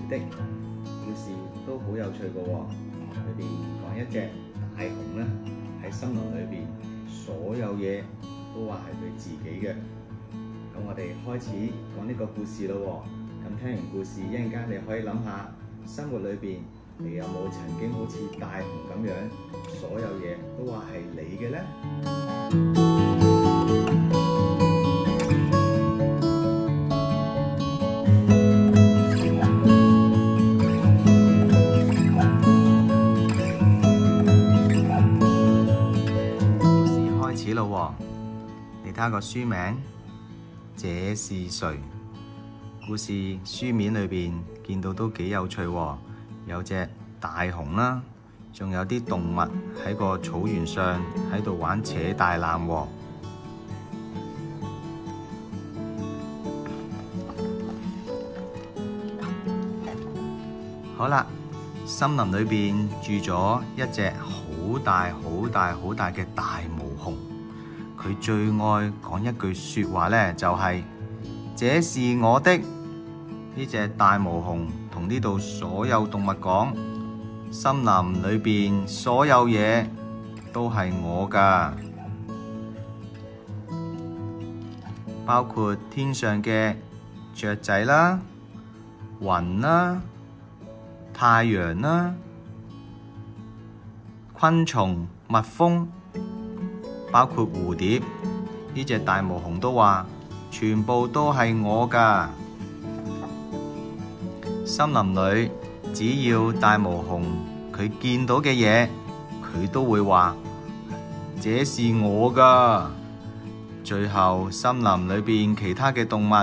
的故事都好有趣嘅喎。裏邊講一隻大熊咧喺森林裏邊，所有嘢都話係佢自己嘅。咁我哋開始講呢個故事咯喎。咁聽完故事一陣間，你可以諗下生活裏邊，你有冇曾經好似大熊咁樣，所有嘢都話係你嘅呢？你睇下個書名，這是誰？故事書面裏邊見到都幾有趣喎，有隻大熊啦，仲有啲動物喺個草原上喺度玩扯大纜喎。好啦，森林裏邊住咗一隻好大好大好大嘅大毛熊。佢最愛講一句說話呢，就係這是我的。呢隻大毛熊同呢度所有動物講，森林裏邊所有嘢都係我㗎，包括天上嘅雀仔啦、雲啦、太陽啦、昆蟲、蜜蜂，包括蝴蝶。呢隻大毛熊都話全部都係我㗎。森林裏只要大毛熊佢見到嘅嘢，佢都會話這是我㗎。最後森林裏邊其他嘅動物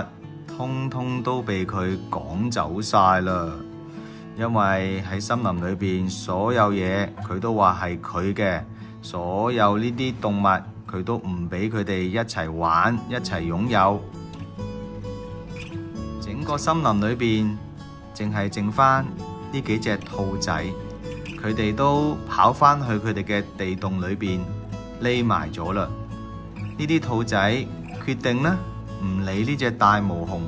通通都被佢趕走晒啦，因為喺森林裏邊所有嘢佢都話係佢嘅。所有呢啲動物佢都唔俾佢哋一齊玩，一齊擁有。整個森林裏邊淨係剩翻呢幾隻兔仔，佢哋都跑翻去佢哋嘅地洞裏邊匿埋咗啦。呢啲兔仔決定呢，唔理呢隻大毛熊，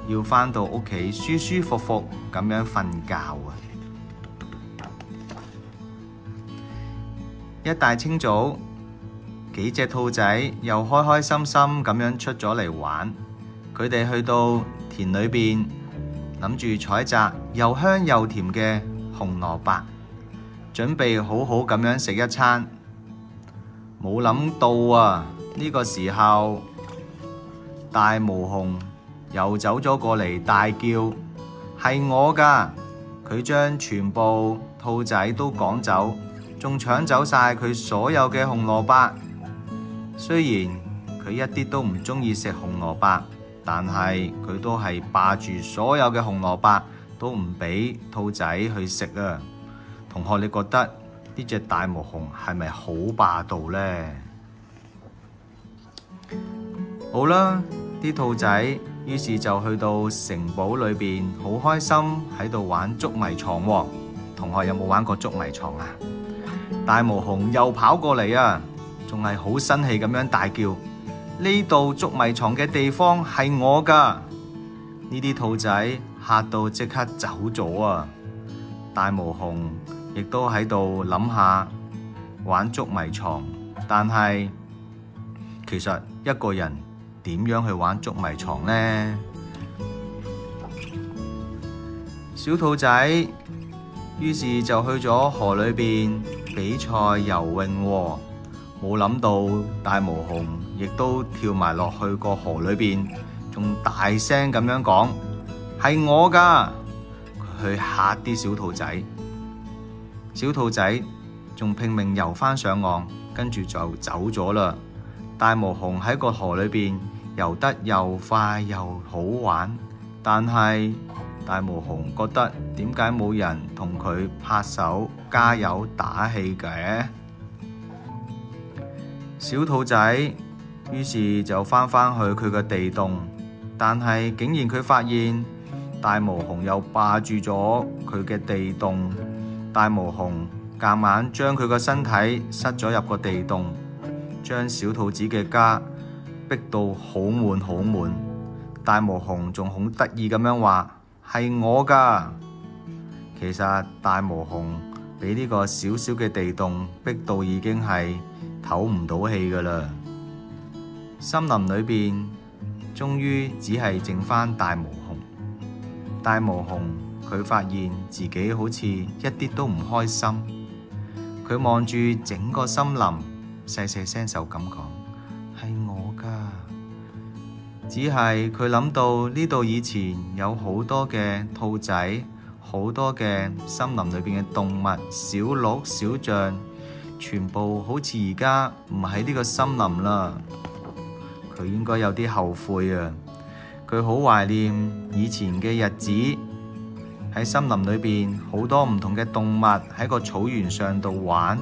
要翻到屋企舒舒服服咁樣瞓覺啊！一大清早，幾隻兔仔又開開心心咁樣出咗嚟玩。佢哋去到田裏邊，諗住採摘又香又甜嘅紅蘿蔔，準備好好咁樣食一餐。冇諗到啊，呢個時候大毛熊又走咗過嚟，大叫：係我㗎！佢將全部兔仔都趕走，仲搶走晒佢所有嘅紅蘿蔔。雖然佢一啲都唔鍾意食紅蘿蔔，但係佢都係霸住所有嘅紅蘿蔔，都唔俾兔仔去食啊！同學，你覺得呢隻大毛熊係咪好霸道呢？好啦，啲兔仔於是就去到城堡裏邊，好開心喺度玩捉迷藏喎。同學有冇玩過捉迷藏啊？大毛熊又跑過嚟啊，仲係好生氣咁樣大叫：呢度捉迷藏嘅地方係我㗎！呢啲兔仔嚇到即刻走咗啊！大毛熊亦都喺度諗下玩捉迷藏，但係其實一個人點樣去玩捉迷藏呢？小兔仔於是就去咗河裏邊比賽游泳喎。冇諗到大毛熊亦都跳埋落去個河裏邊，仲大聲咁樣講：係我㗎！佢去嚇啲小兔仔，小兔仔仲拼命游返上岸，跟住就走咗啦。大毛熊喺個河裏邊游得又快又好玩，但係大毛熊覺得點解冇人同佢拍手加油打氣嘅？小兔仔於是就返去佢嘅地洞，但係竟然佢發現大毛熊又霸住咗佢嘅地洞。大毛熊夾硬將佢個身體塞咗入個地洞，將小兔子嘅家逼到好滿好滿。大毛熊仲好得意咁樣話：係我㗎。其實大毛熊俾呢個小小嘅地洞逼到已經係唞唔到氣㗎啦。森林裏邊終於只係剩返大毛熊。大毛熊佢發現自己好似一啲都唔開心。佢望住整個森林，細細聲就咁講：係我㗎。只係佢諗到呢度以前有好多嘅兔仔，好多嘅森林裏邊嘅動物，小鹿、小象，全部好似而家唔喺呢個森林啦。佢應該有啲後悔啊！佢好懷念以前嘅日子，喺森林裏邊好多唔同嘅動物喺個草原上度玩。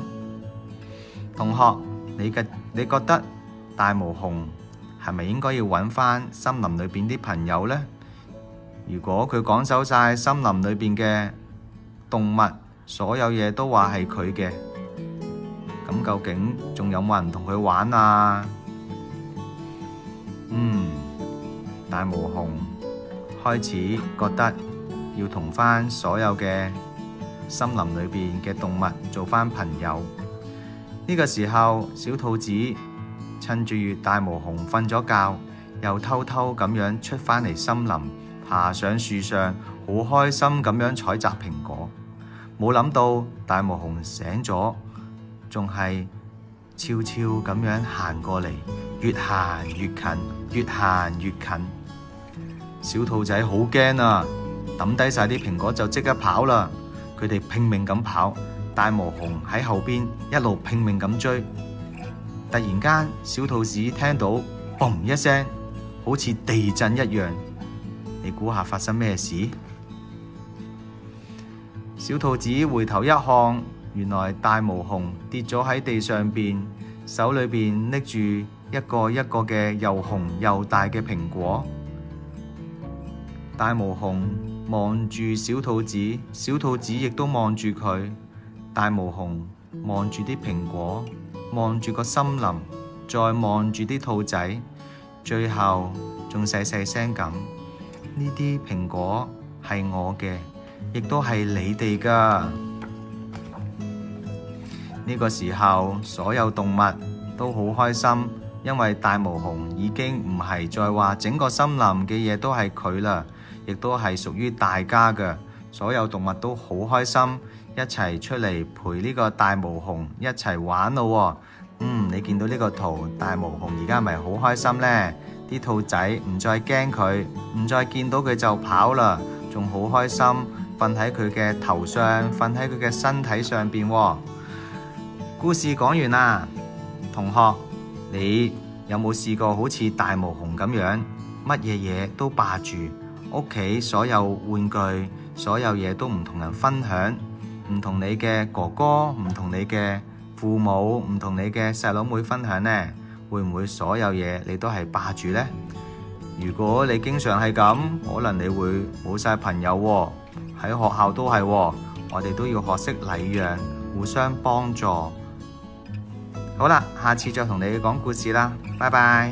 同學，你覺得大毛熊係咪應該要揾返森林裏邊啲朋友呢？如果佢趕走晒森林裏邊嘅動物，所有嘢都話係佢嘅，咁究竟仲有冇人同佢玩啊？大毛熊開始覺得要同返所有嘅森林裏邊嘅動物做返朋友。呢個時候，小兔子趁住大毛熊瞓咗覺，又偷偷咁樣出返嚟森林，爬上樹上，好開心咁樣採摘蘋果。冇諗到大毛熊醒咗，仲係悄悄咁樣行過嚟，越行越近，越行越近。小兔仔好驚啊，抌低晒啲蘋果就即刻跑啦。佢哋拼命咁跑，大毛熊喺後邊一路拼命咁追。突然間，小兔子聽到嘣一聲，好似地震一樣。你估下發生咩事？小兔子回頭一看，原來大毛熊跌咗喺地上邊，手裏邊拎住一個一個嘅又紅又大嘅蘋果。大毛熊望住小兔子，小兔子亦都望住佢。大毛熊望住啲蘋果，望住個森林，再望住啲兔仔，最後仲細細聲咁：呢啲蘋果係我嘅，亦都係你哋㗎。呢個時候，所有動物都好開心，因為大毛熊已經唔係再話整個森林嘅嘢都係佢啦，亦都係屬於大家嘅。所有動物都好開心，一齊出嚟陪呢個大毛熊一齊玩咯。你見到呢個圖，大毛熊而家咪好開心呢？啲兔仔唔再驚佢，唔再見到佢就跑啦，仲好開心，瞓喺佢嘅頭上，瞓喺佢嘅身體上邊。故事講完啦，同學，你有冇試過好似大毛熊咁樣，乜嘢嘢都霸住屋企，所有玩具，所有嘢都唔同人分享，唔同你嘅哥哥，唔同你嘅父母，唔同你嘅細佬妹分享呢？會唔會所有嘢你都係霸住呢？如果你經常係咁，可能你會冇晒朋友喎。喺學校都係喎，我哋都要學識禮讓，互相幫助。好啦，下次再同你講故事啦，拜拜。